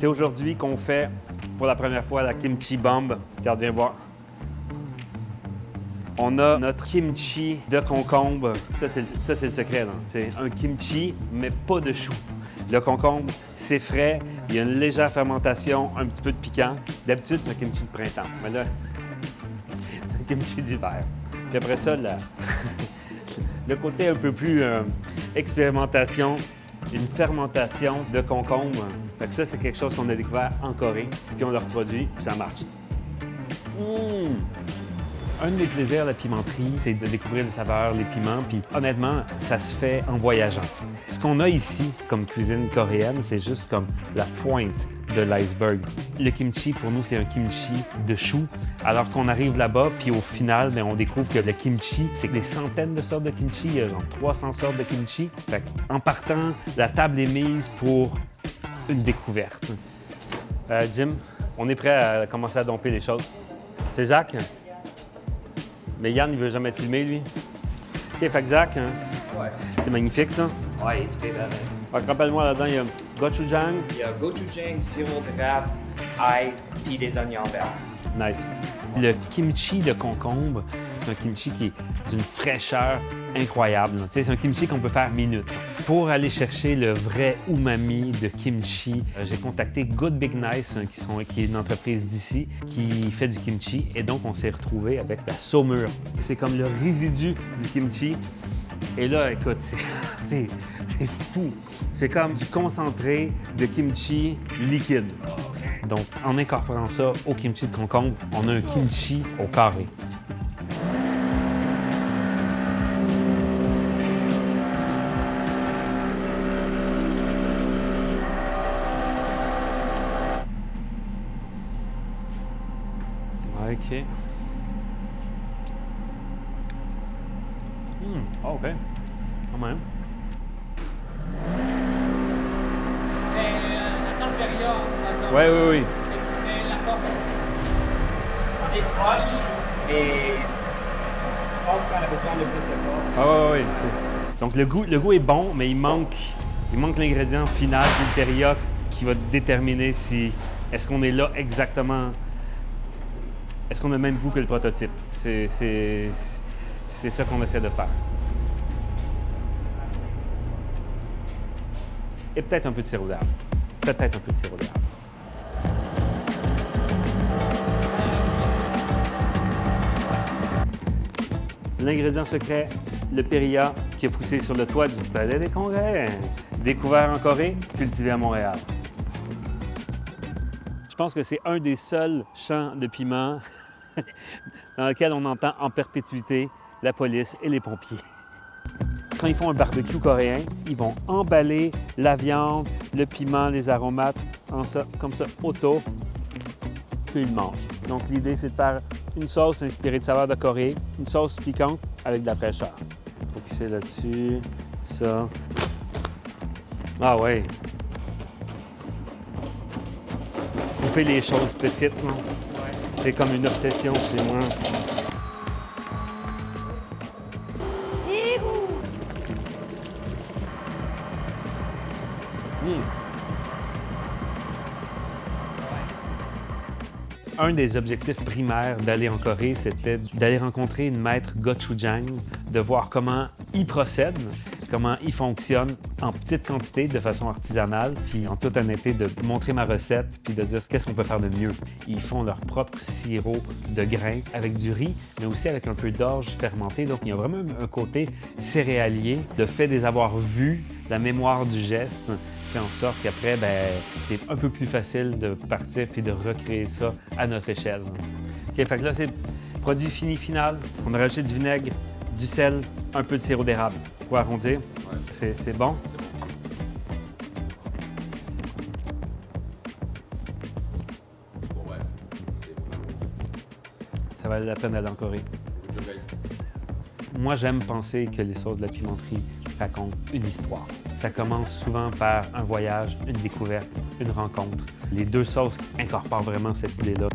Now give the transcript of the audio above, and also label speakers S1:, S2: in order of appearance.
S1: C'est aujourd'hui qu'on fait pour la première fois la kimchi bomb. Regarde, viens voir. On a notre kimchi de concombre. Ça, c'est le secret, là. C'est un kimchi, mais pas de chou. Le concombre, c'est frais, il y a une légère fermentation, un petit peu de piquant. D'habitude, c'est un kimchi de printemps, mais là, c'est un kimchi d'hiver. Puis après ça, le côté un peu plus expérimentation, une fermentation de concombre. Fait que ça, c'est quelque chose qu'on a découvert en Corée, puis on le reproduit, puis ça marche. Un de mes plaisirs à la pimenterie, c'est de découvrir les saveurs, les piments, puis honnêtement, ça se fait en voyageant. Ce qu'on a ici comme cuisine coréenne, c'est juste comme la pointe de l'iceberg. Le kimchi, pour nous, c'est un kimchi de chou, alors qu'on arrive là-bas, puis au final, bien, on découvre que le kimchi, c'est des centaines de sortes de kimchi, il y a genre 300 sortes de kimchi. Fait en partant, la table est mise pour une découverte. Jim, on est prêt à commencer à domper les choses. C'est Zach? Mais Yann, il veut jamais être filmé, lui. OK, fait que Zach, hein?
S2: Ouais.
S1: C'est magnifique, ça.
S2: Ouais, très bien.
S1: Fait que rappelle-moi, là-dedans, il y a gochujang.
S2: Il y a gochujang, sirop d'érable, ail, puis des oignons verts.
S1: Nice. Le kimchi de concombre, c'est un kimchi qui est d'une fraîcheur incroyable. Tu sais, c'est un kimchi qu'on peut faire minute. Pour aller chercher le vrai umami de kimchi, j'ai contacté Good Big Nice, qui est une entreprise d'ici, qui fait du kimchi. Et donc, on s'est retrouvé avec la saumure. C'est comme le résidu du kimchi. Et là, écoute, c'est fou. C'est comme du concentré de kimchi liquide. Donc, en incorporant ça au kimchi de concombre, on a un kimchi au carré. OK. OK. Quand même.
S3: Attends le période.
S1: Oui.
S3: Mais la porte.
S2: On est proche et je pense qu'on a besoin de plus de force.
S1: Ah oui. Donc, le goût est bon, mais il manque l'ingrédient final du teriyaki qui va déterminer si est-ce qu'on est là exactement. Est-ce qu'on a le même goût que le prototype? C'est ça qu'on essaie de faire. Et peut-être un peu de sirop d'érable. L'ingrédient secret, le périlla qui a poussé sur le toit du Palais des Congrès. Découvert en Corée, cultivé à Montréal. Je pense que c'est un des seuls champs de piment dans lequel on entend en perpétuité la police et les pompiers. Quand ils font un barbecue coréen, ils vont emballer la viande, le piment, les aromates, comme ça, autour, puis ils le mangent. Donc l'idée, c'est de faire une sauce inspirée de saveurs de Corée, une sauce piquante avec de la fraîcheur. Focuser là-dessus, ça. Ah ouais. Couper les choses petites, là. C'est comme une obsession chez moi. Un des objectifs primaires d'aller en Corée, c'était d'aller rencontrer une maître gochujang, de voir comment il procède, comment il fonctionne en petite quantité, de façon artisanale, puis en toute honnêteté, de montrer ma recette, puis de dire qu'est-ce qu'on peut faire de mieux. Ils font leur propre sirop de grains avec du riz, mais aussi avec un peu d'orge fermentée. Donc, il y a vraiment un côté céréalier, de fait des avoir vus, la mémoire du geste, fait en sorte qu'après, c'est un peu plus facile de partir puis de recréer ça à notre échelle. OK, fait que là, c'est produit fini final. On a rajouté du vinaigre, du sel, un peu de sirop d'érable pour arrondir. Ouais. C'est bon? Ça valait la peine d'aller en Corée. Moi, j'aime penser que les sauces de la pimenterie racontent une histoire. Ça commence souvent par un voyage, une découverte, une rencontre. Les deux sauces incorporent vraiment cette idée-là.